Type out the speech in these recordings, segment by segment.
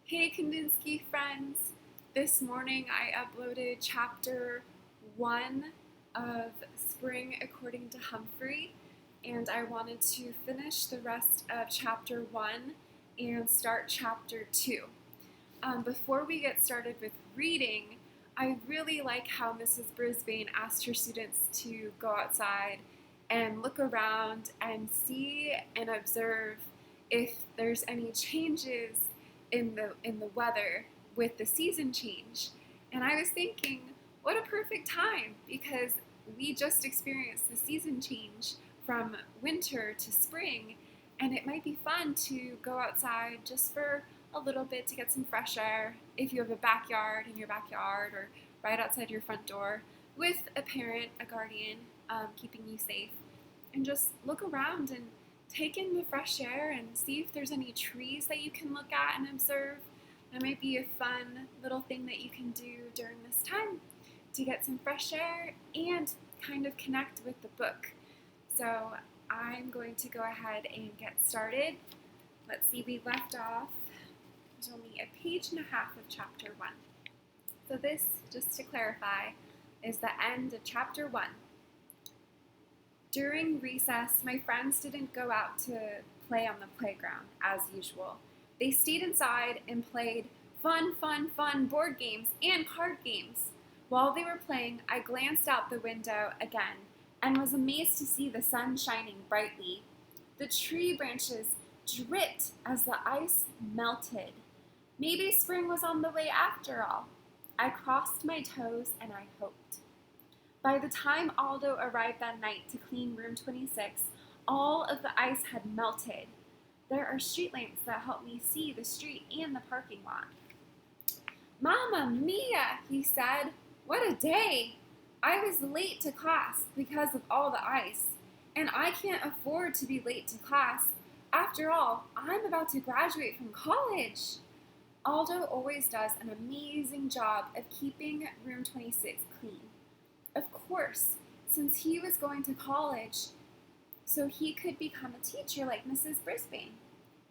Hey Kandinsky friends! This morning I uploaded chapter 1 of Spring According to Humphrey, and I wanted to finish the rest of chapter 1 and start chapter 2. Before we get started with reading, I really like how Mrs. Brisbane asked her students to go outside and look around and see and observe if there's any changes in the weather with the season change. And I was thinking, what a perfect time, because we just experienced the season change from winter to spring, and it might be fun to go outside just for a little bit to get some fresh air if you have a backyard in your backyard or right outside your front door with a parent, a guardian, keeping you safe, and just look around and take in the fresh air and see if there's any trees that you can look at and observe. That might be a fun little thing that you can do during this time to get some fresh air and kind of connect with the book. So I'm going to go ahead and get started. Let's see, we left off, there's only a page and a half of chapter 1. So this, just to clarify, is the end of chapter 1. During recess, my friends didn't go out to play on the playground as usual. They stayed inside and played fun board games and card games. While they were playing, I glanced out the window again and was amazed to see the sun shining brightly. The tree branches dripped as the ice melted. Maybe spring was on the way after all. I crossed my toes and I hoped. By the time Aldo arrived that night to clean room 26, all of the ice had melted. There are street lamps that help me see the street and the parking lot. "Mamma mia," he said. "What a day! I was late to class because of all the ice, and I can't afford to be late to class. After all, I'm about to graduate from college." Aldo always does an amazing job of keeping room 26 clean. Of course, since he was going to college, so he could become a teacher like Mrs. Brisbane.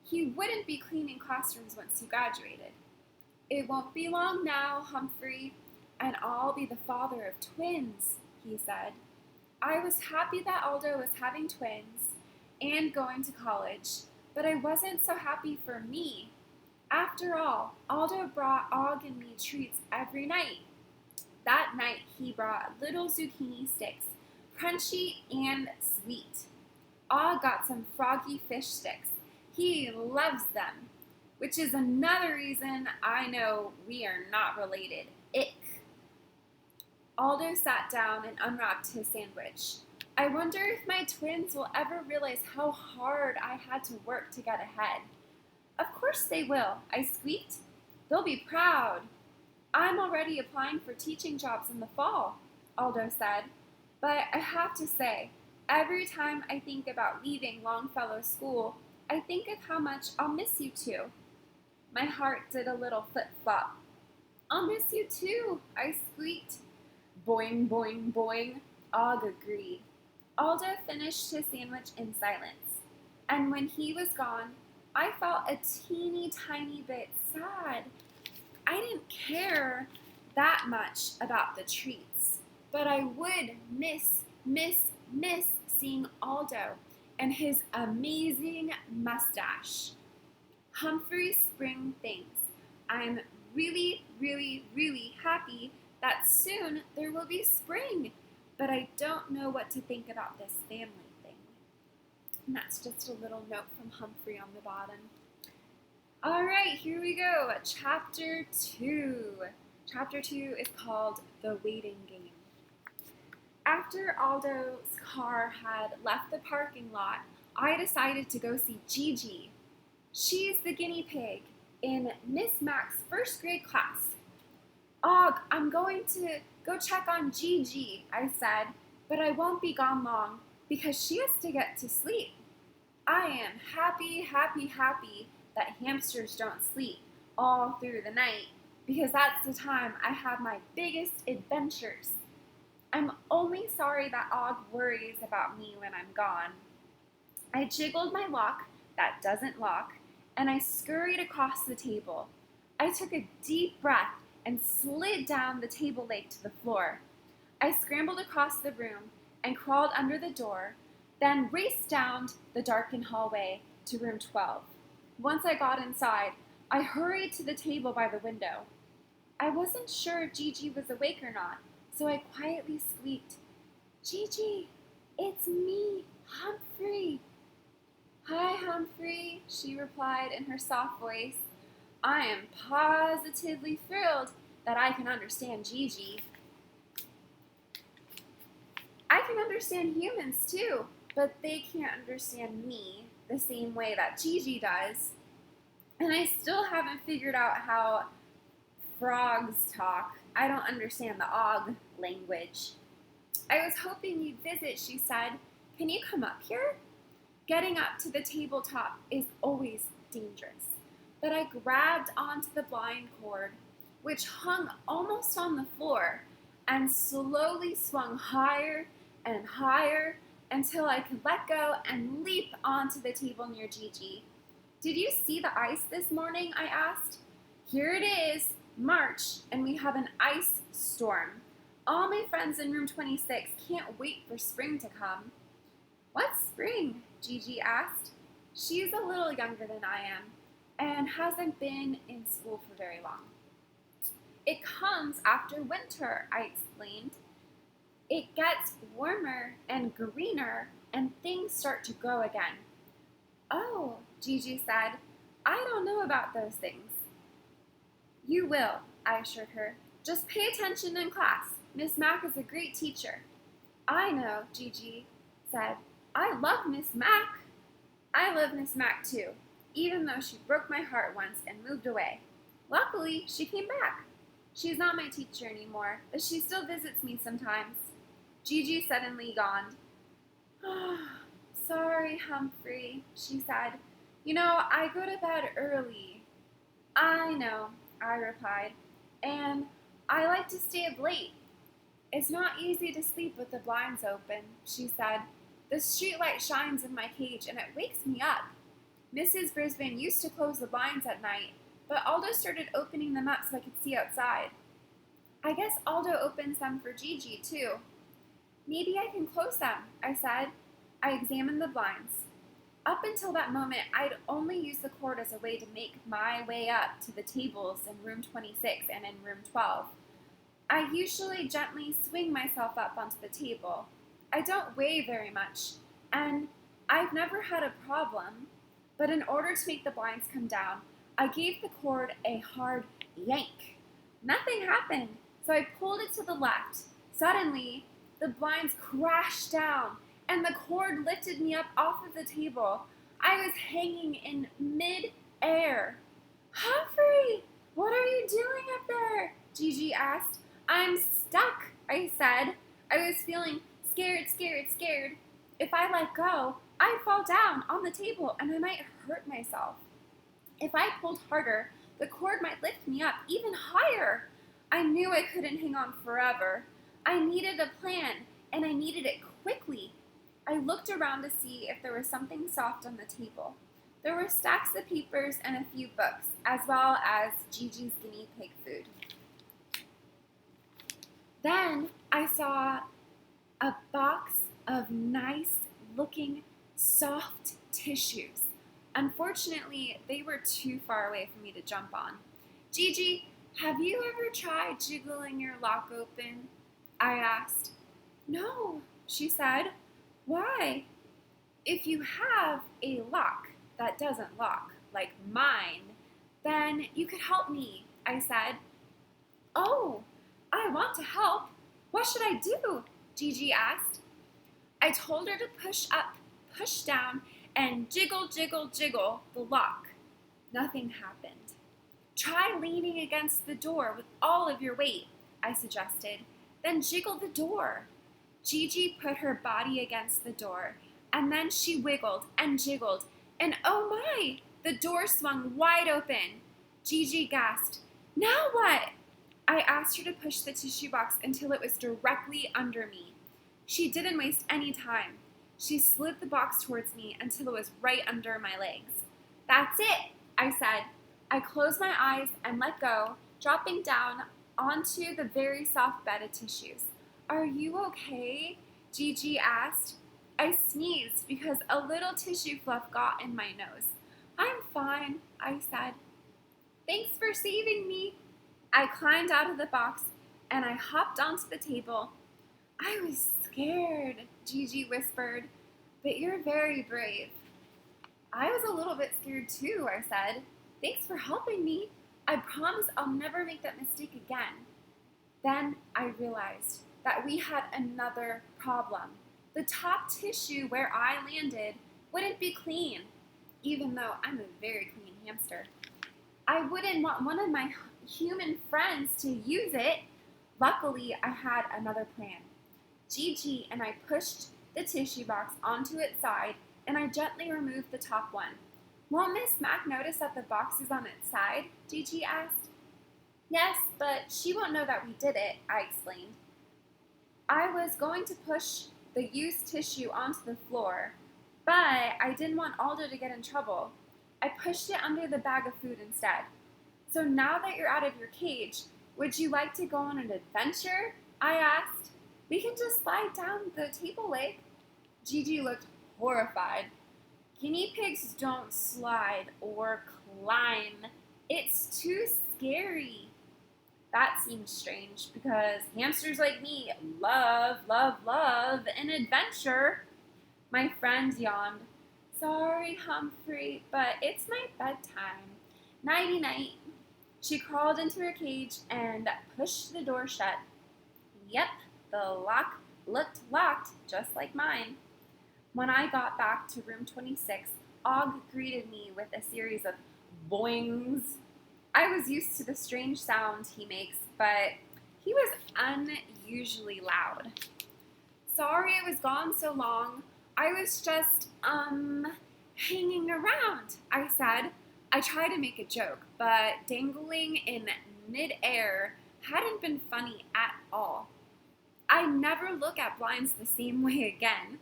He wouldn't be cleaning classrooms once he graduated. "It won't be long now, Humphrey, and I'll be the father of twins," he said. I was happy that Aldo was having twins and going to college, but I wasn't so happy for me. After all, Aldo brought Og and me treats every night. That night, he brought little zucchini sticks, crunchy and sweet. Og got some froggy fish sticks. He loves them, which is another reason I know we are not related. Ick. Aldo sat down and unwrapped his sandwich. I wonder if my twins will ever realize how hard I had to work to get ahead. Of course they will, I squeaked. They'll be proud. I'm already applying for teaching jobs in the fall, Aldo said, but I have to say, every time I think about leaving Longfellow School, I think of how much I'll miss you two. My heart did a little flip-flop. I'll miss you too, I squeaked. Boing, boing, boing, Og agreed. Aldo finished his sandwich in silence, and when he was gone, I felt a teeny tiny bit sad. I didn't care that much about the treats, but I would miss seeing Aldo and his amazing mustache. Humphrey Spring thinks I'm really happy that soon there will be spring, but I don't know what to think about this family thing. And that's just a little note from Humphrey on the bottom. All right, here we go. Chapter 2. Chapter 2 is called The Waiting Game. After Aldo's car had left the parking lot, I decided to go see Gigi. She's the guinea pig in Miss Mack's first grade class. Og, I'm going to go check on Gigi, I said, but I won't be gone long because she has to get to sleep. I am happy that hamsters don't sleep all through the night, because that's the time I have my biggest adventures. I'm only sorry that Og worries about me when I'm gone. I jiggled my lock that doesn't lock, and I scurried across the table. I took a deep breath and slid down the table leg to the floor. I scrambled across the room and crawled under the door, then raced down the darkened hallway to room 12. Once I got inside, I hurried to the table by the window. I wasn't sure if Gigi was awake or not, so I quietly squeaked, "Gigi, it's me, Humphrey." "Hi, Humphrey," she replied in her soft voice. "I am positively thrilled that I can understand Gigi." I can understand humans too, but they can't understand me the same way that Gigi does. And I still haven't figured out how frogs talk. I don't understand the Og language. "I was hoping you'd visit," she said. "Can you come up here?" Getting up to the tabletop is always dangerous, but I grabbed onto the blind cord, which hung almost on the floor, and slowly swung higher and higher until I could let go and leap onto the table near Gigi. "Did you see the ice this morning?" I asked. "Here it is, March, and we have an ice storm. All my friends in room 26 can't wait for spring to come." "What's spring?" Gigi asked. She's a little younger than I am and hasn't been in school for very long. "It comes after winter," I explained. "It gets warmer and greener and things start to grow again." "Oh," Gigi said, "I don't know about those things." "You will," I assured her. "Just pay attention in class. Miss Mack is a great teacher." "I know," Gigi said. "I love Miss Mack." "I love Miss Mack too, even though she broke my heart once and moved away. Luckily, she came back. She's not my teacher anymore, but she still visits me sometimes." Gigi suddenly yawned. "Oh, sorry, Humphrey," she said. "You know, I go to bed early." "I know," I replied, "and I like to stay up late." "It's not easy to sleep with the blinds open," she said. "The streetlight shines in my cage and it wakes me up. Mrs. Brisbane used to close the blinds at night, but Aldo started opening them up so I could see outside. I guess Aldo opens them for Gigi too." "Maybe I can close them," I said. I examined the blinds. Up until that moment, I'd only used the cord as a way to make my way up to the tables in room 26 and in room 12. I usually gently swing myself up onto the table. I don't weigh very much, and I've never had a problem, but in order to make the blinds come down, I gave the cord a hard yank. Nothing happened, so I pulled it to the left. Suddenly, the blinds crashed down, and the cord lifted me up off of the table. I was hanging in mid-air. "Humphrey, what are you doing up there?" Gigi asked. "I'm stuck," I said. I was feeling scared. If I let go, I'd fall down on the table and I might hurt myself. If I pulled harder, the cord might lift me up even higher. I knew I couldn't hang on forever. I needed a plan, and I needed it quickly. I looked around to see if there was something soft on the table. There were stacks of papers and a few books, as well as Gigi's guinea pig food. Then I saw a box of nice-looking, soft tissues. Unfortunately, they were too far away for me to jump on. "Gigi, have you ever tried jiggling your lock open?" I asked. "No," she said. "Why?" "If you have a lock that doesn't lock, like mine, then you could help me," I said. "Oh, I want to help. What should I do?" Gigi asked. I told her to push up, push down, and jiggle the lock. Nothing happened. "Try leaning against the door with all of your weight," I suggested. "Then jiggle the door." Gigi put her body against the door, and then she wiggled and jiggled, and oh my, the door swung wide open. Gigi gasped. "Now what?" I asked her to push the tissue box until it was directly under me. She didn't waste any time. She slid the box towards me until it was right under my legs. "That's it," I said. I closed my eyes and let go, dropping down onto the very soft bed of tissues. Are you okay? Gigi asked. I sneezed because a little tissue fluff got in my nose. I'm fine, I said. Thanks for saving me. I climbed out of the box and I hopped onto the table. I was scared, Gigi whispered, but you're very brave. I was a little bit scared too, I said. Thanks for helping me. I promise I'll never make that mistake again. Then I realized that we had another problem. The top tissue where I landed wouldn't be clean, even though I'm a very clean hamster. I wouldn't want one of my human friends to use it. Luckily, I had another plan. Gigi and I pushed the tissue box onto its side, and I gently removed the top one. Won't Miss Mac notice that the box is on its side? Gigi asked. Yes, but she won't know that we did it, I explained. I was going to push the used tissue onto the floor, but I didn't want Aldo to get in trouble. I pushed it under the bag of food instead. So now that you're out of your cage, would you like to go on an adventure? I asked. We can just slide down the table leg. Gigi looked horrified. Guinea pigs don't slide or climb. It's too scary. That seems strange because hamsters like me love an adventure. My friend yawned. Sorry, Humphrey, but it's my bedtime. Nighty-night. She crawled into her cage and pushed the door shut. Yep, the lock looked locked just like mine. When I got back to room 26, Og greeted me with a series of boings. I was used to the strange sound he makes, but he was unusually loud. Sorry I was gone so long. I was just, hanging around, I said. I tried to make a joke, but dangling in mid-air hadn't been funny at all. I never look at blinds the same way again.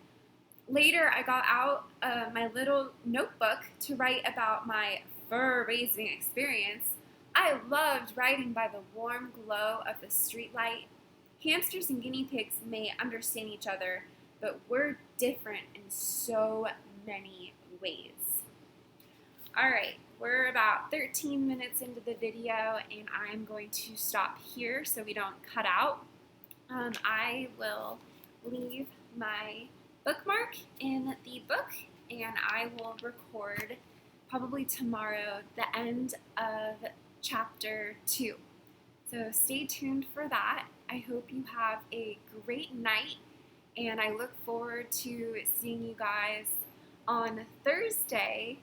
Later, I got out my little notebook to write about my fur-raising experience. I loved writing by the warm glow of the streetlight. Hamsters and guinea pigs may understand each other, but we're different in so many ways. All right, we're about 13 minutes into the video, and I'm going to stop here so we don't cut out. I will leave my bookmark in the book, and I will record probably tomorrow the end of chapter 2. So stay tuned for that. I hope you have a great night, and I look forward to seeing you guys on Thursday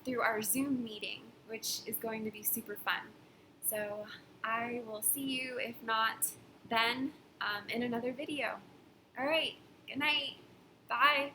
through our Zoom meeting, which is going to be super fun. So I will see you, if not then, in another video. All right, good night. Bye.